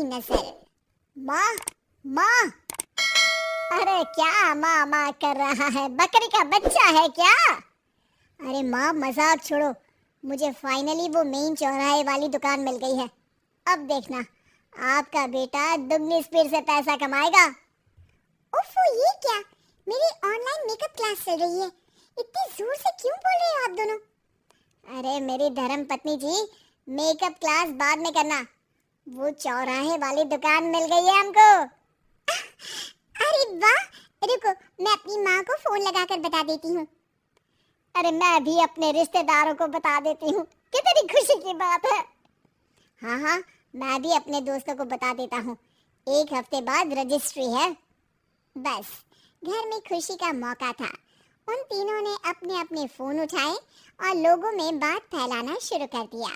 काली नजर। माँ, माँ। अरे क्या माँ माँ कर रहा है? बकरी का बच्चा है क्या? अरे माँ मजाक छोड़ो, मुझे फाइनली वो मेन चौराहे वाली दुकान मिल गई है। अब देखना, आपका बेटा दुगनी स्पीड से पैसा कमाएगा। ओफो, ये क्या? मेरी ऑनलाइन मेकअप क्लास चल रही है। इतनी जोर से क्यों बोल रहे हो आप दोनों? अरे मेरी धर्म पत्नी जी, मेकअप क्लास बाद में करना। वो चौराहे वाली दुकान मिल गई है हमको। अरे वाह, रुको मैं अपनी माँ को फोन लगाकर बता देती हूँ। अरे मैं भी अपने रिश्तेदारों को बता देती हूँ। कितनी खुशी की बात है। हाँ हाँ, मैं भी अपने दोस्तों को बता देता हूँ। 1 हफ्ते बाद रजिस्ट्री है। बस घर में खुशी का मौका था। उन तीनों ने अपने अपने फोन उठाए और लोगों में बात फैलाना शुरू कर दिया।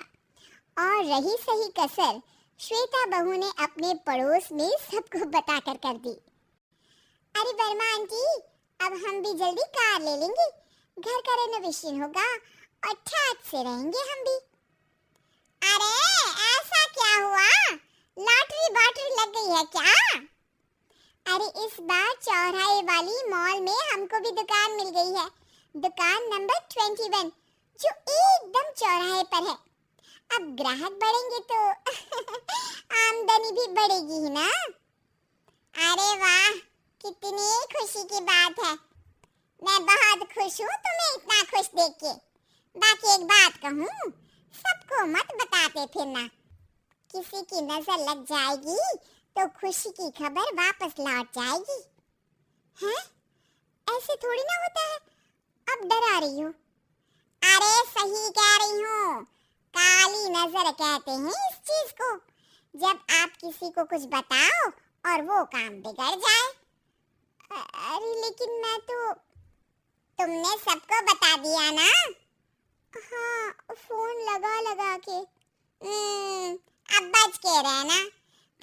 और रही सही कसर श्वेता बहू ने अपने पड़ोस में सबको बताकर कर दी। अरे वर्मा आंटी, अब हम भी जल्दी कार ले लेंगे। घर का रेनोवेशन होगा और ठाट से रहेंगे हम भी। अरे ऐसा क्या हुआ? लॉटरी बाटरी लग गई है क्या? अरे इस बार चौराहे वाली मॉल में हमको भी दुकान मिल गई है। दुकान नंबर 21, जो एकदम चौराहे पर है। अब ग्राहक बढ़ेंगे तो आमदनी भी बढ़ेगी ही ना। अरे वाह, कितनी खुशी की बात है। मैं बहुत खुश हूँ तुम्हें इतना खुश देख के। बाकी एक बात कहूँ, सबको मत बताते फिरना। किसी की नजर लग जाएगी तो खुशी की खबर वापस लौट जाएगी। हैं? ऐसे थोड़ी ना होता है। अब डरा रही हो? अरे सही कह रही हूँ, काली नजर कहते हैं इस चीज को। जब आप किसी को कुछ बताओ और वो काम बिगड़ जाए। अरे लेकिन मैं तो। तुमने सबको बता दिया ना? हाँ, फोन लगा लगा के। अब बच के रहना,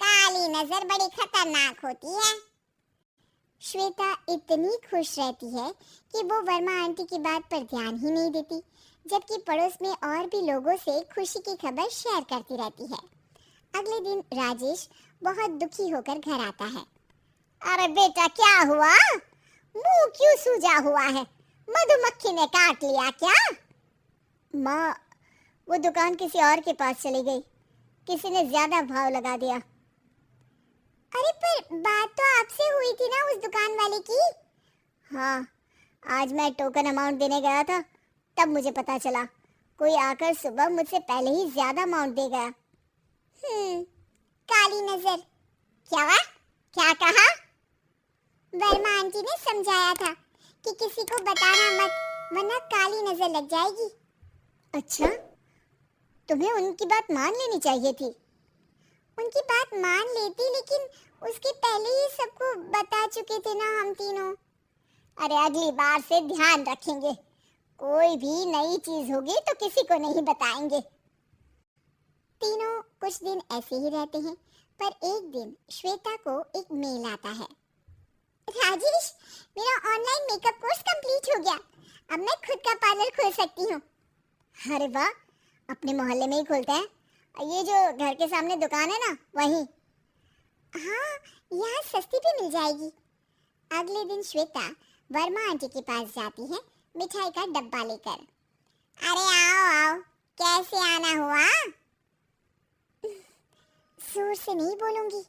काली नजर बड़ी खतरनाक होती है। श्वेता इतनी खुश रहती है कि वो वर्मा आंटी की बात पर ध्यान ही नहीं देती, जबकि पड़ोस में और भी लोगों से खुशी की खबर शेयर करती रहती है। अगले दिन राजेश बहुत दुखी होकर घर आता है। अरे बेटा क्या हुआ? मुंह क्यों सूजा हुआ है? मधुमक्खी ने काट लिया क्या? माँ, वो दुकान किसी और के पास चली गई। किसी ने ज्यादा भाव लगा दिया। अरे पर बात तो आपसे हुई थी ना उस दुकान वाले की? हाँ, आज मैं टोकन अमाउंट देने गया था, तब मुझे पता चला। कोई आकर सुबह मुझसे पहले ही ज्यादा अमाउंट दे गया। काली नजर। क्या कहा? वर्मा आंटी ने समझाया था कि किसी को बताना मत, वरना काली नजर लग जाएगी। अच्छा, तुम्हें उनकी बात मान लेनी चाहिए थी। उनकी बात मान लेती, लेकिन उसके पहले ही सबको बता चुके थे ना हम तीनों। अरे अगली बार से ध्यान रखेंगे। कोई भी नई चीज होगी तो किसी को नहीं बताएंगे। तीनों कुछ दिन ऐसे ही रहते हैं, पर एक दिन श्वेता को एक मेल आता है। राजेश, मेरा ऑनलाइन मेकअप कोर्स कंप्लीट हो गया। अब मैं खुद का पार्लर खोल सकती हूँ। अरे वाह, अपने मोहल्ले में ही खोलते हैं? ये जो घर के सामने दुकान है ना, वहीं? हाँ, यहाँ सस्ती भी मिल जाएगी। अगले दिन श्वेता वर्मा आंटी के पास जाती है मिठाई का डब्बा लेकर। अरे आओ आओ, कैसे आना हुआ? जोर से नहीं बोलूंगी।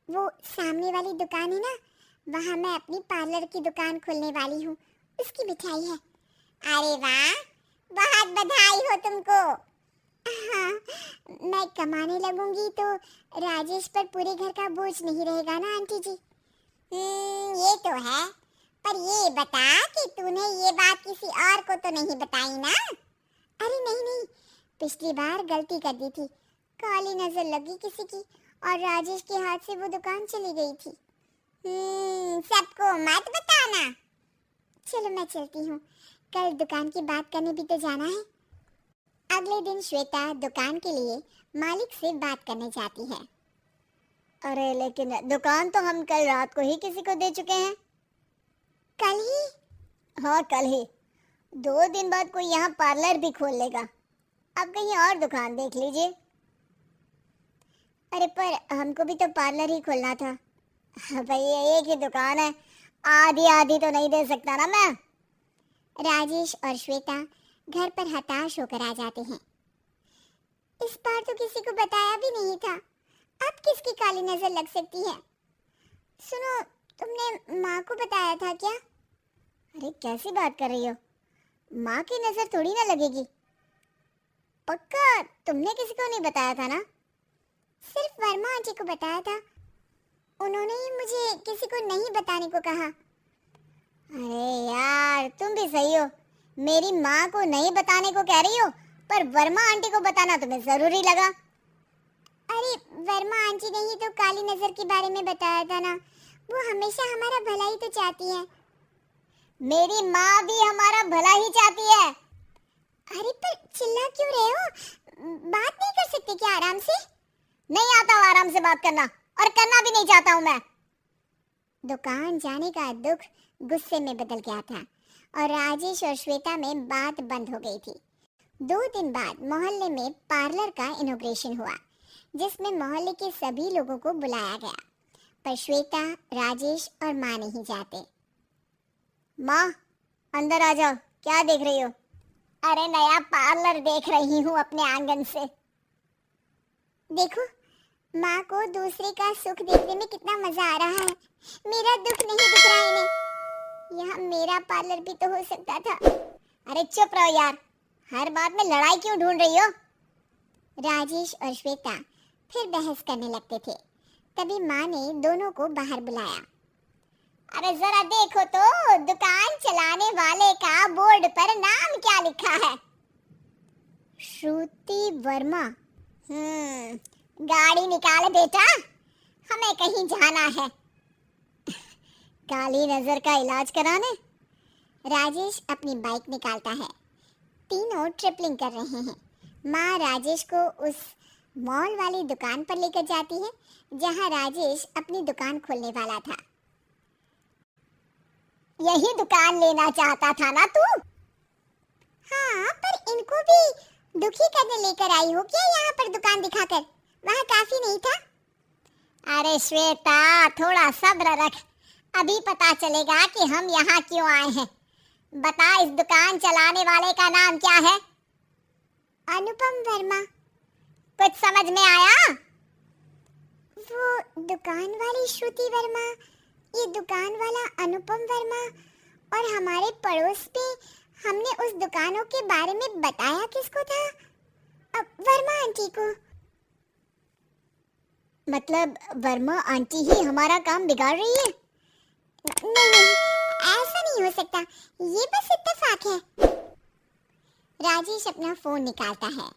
वो सामने वाली दुकान है ना, वहाँ मैं अपनी पार्लर की दुकान खोलने वाली हूँ, उसकी मिठाई है। अरे वाह, बहुत बधाई हो तुमको। हाँ, मैं कमाने लगूंगी तो राजेश पर पूरे घर का बोझ नहीं रहेगा ना आंटी जी। ये तो है, पर ये बता कि तूने ये बात किसी और को तो नहीं बताई ना? अरे नहीं, पिछली बार गलती कर दी थी। काली नजर लगी किसी की और राजेश के हाथ से वो दुकान चली गई थी। सबको मत बताना। चलो मैं चलती हूँ, कल दुकान की बात करने भी तो जाना है। अगले दिन श्वेता दुकान के लिए मालिक से बात करने जाती है। अरे लेकिन दुकान तो हम कल रात को ही किसी को दे चुके हैं। कल ही? हाँ कल ही। 2 दिन बाद कोई यहाँ पार्लर भी खोल लेगा। अब कहीं और दुकान देख लीजिए। अरे पर हमको भी तो पार्लर ही खोलना था। भैया एक ही दुकान है, आधी आधी तो नहीं दे सकता ना मैं। राजेश और श्वेता घर पर हताश होकर आ जाते हैं। इस बार तो किसी को बताया भी नहीं था, अब किसकी काली नजर लग सकती है। सुनो, तुमने माँ को बताया था क्या? अरे कैसी बात कर रही हो, माँ की नजर थोड़ी ना लगेगी। पक्का तुमने किसी को नहीं बताया था ना? सिर्फ वर्मा आंटी को बताया था, उन्होंने ही मुझे किसी को नहीं बताने को कहा। अरे यार तुम भी सही हो, मेरी माँ को नहीं बताने को कह रही हो, पर वर्मा आंटी को बताना तुम्हें जरूरी लगा। अरे वर्मा आंटी ने ही तो काली नजर के बारे में बताया था ना, वो हमेशा हमारा भला ही तो चाहती है। मेरी माँ भी हमारा भला ही चाहती है। अरे पर चिल्ला क्यों रहे हो, बात नहीं कर सकते क्या आराम से? नहीं आता हूँ आराम से बात करना, और करना भी नहीं चाहता हूँ मैं। दुकान जाने का दुख गुस्से में बदल गया था और राजेश और श्वेता में बात बंद हो गई थी। 2 दिन बाद मोहल्ले में पार्लर का इनॉग्रेशन हुआ, जिसमें मोहल्ले के सभी लोगों को बुलाया गया, पर श्वेता, राजेश और माँ नहीं जाते। माँ अंदर आ जाओ, क्या देख रही हो? अरे नया पार्लर देख रही हूँ अपने आंगन से। देखो, माँ को दूसरे का सुख देखने में कितना मजा आ रहा है, मेरा दुख नहीं दिख रहा इन्हें। यहाँ मेरा पार्लर भी तो हो सकता था। अरे चुप रहो यार, हर बात में लड़ाई क्यों ढूंढ रही हो? राजेश और श्वेता फिर बहस करने लगते थे। तभी माँ ने दोनों को बाहर बुलाया। अरे जरा देखो तो, दुकान चलाने वाले का बोर्ड पर नाम क्या लिखा है? श्रुति वर्मा। गाड़ी निकाल बेटा, हमें कहीं जाना है। काली नजर का इलाज कराने। राजेश अपनी बाइक निकालता है। तीनों ट्रिपलिंग कर रहे हैं। माँ राजेश को उस मॉल वाली दुकान पर लेकर जाती है जहाँ राजेश अपनी दुकान खोलने वाला था। यही दुकान लेना चाहता था ना तू? हाँ, पर इनको भी दुखी करने लेकर आई हो क्या यहाँ पर दुकान दिखाकर? वहाँ काफी नहीं था? अरे श्वेता थोड़ा सब्र रख, अभी पता चलेगा कि हम यहाँ क्यों आए हैं। बता, इस दुकान चलाने वाले का नाम क्या है? अनुपम वर्मा। कुछ समझ में आया? वो दुकान वाली श्रुति वर्मा, ये दुकान वाला अनुपम वर्मा, और हमारे पड़ोस में हमने उस दुकानों के बारे में बताया किसको था? वर्मा आंटी को। मतलब वर्मा आंटी ही हमारा काम बिगाड़ रही है? नहीं, ऐसा नहीं हो सकता, ये बस इत्तेफाक है। राजेश अपना फोन निकालता है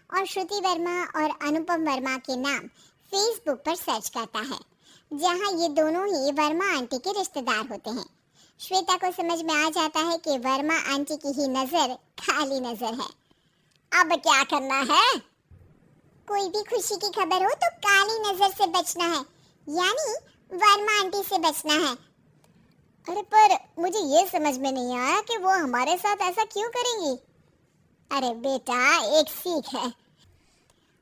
और श्रुति वर्मा और अनुपम वर्मा के नाम फेसबुक पर सर्च करता है, जहां ये दोनों ही वर्मा आंटी के रिश्तेदार होते हैं। श्वेता को समझ में आ जाता है कि वर्मा आंटी की ही नजर काली नजर है। अब क्या करना है? कोई भी खुशी की खबर हो तो काली नजर से बचना है, यानी वर्मा आंटी से बचना है। अरे पर मुझे ये समझ में नहीं आया कि वो हमारे साथ ऐसा क्यों करेंगी। अरे बेटा, एक सीख है,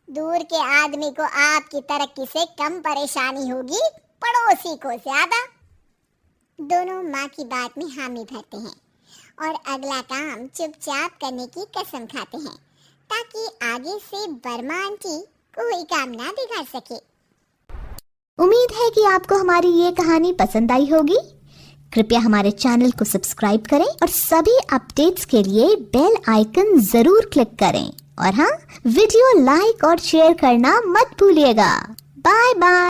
दूर के आदमी को आपकी तरक्की से कम परेशानी होगी, पड़ोसी को ज्यादा। दोनों माँ की बात में हामी भरते हैं और अगला काम चुपचाप करने की कसम खाते हैं, ताकि आगे से वर्मा आंटी कोई काम ना बिगाड़ सके। उम्मीद है कि आपको हमारी ये कहानी पसंद आई होगी। कृपया हमारे चैनल को सब्सक्राइब करें और सभी अपडेट्स के लिए बेल आइकन जरूर क्लिक करें। और हाँ, वीडियो लाइक और शेयर करना मत भूलिएगा। Bye bye.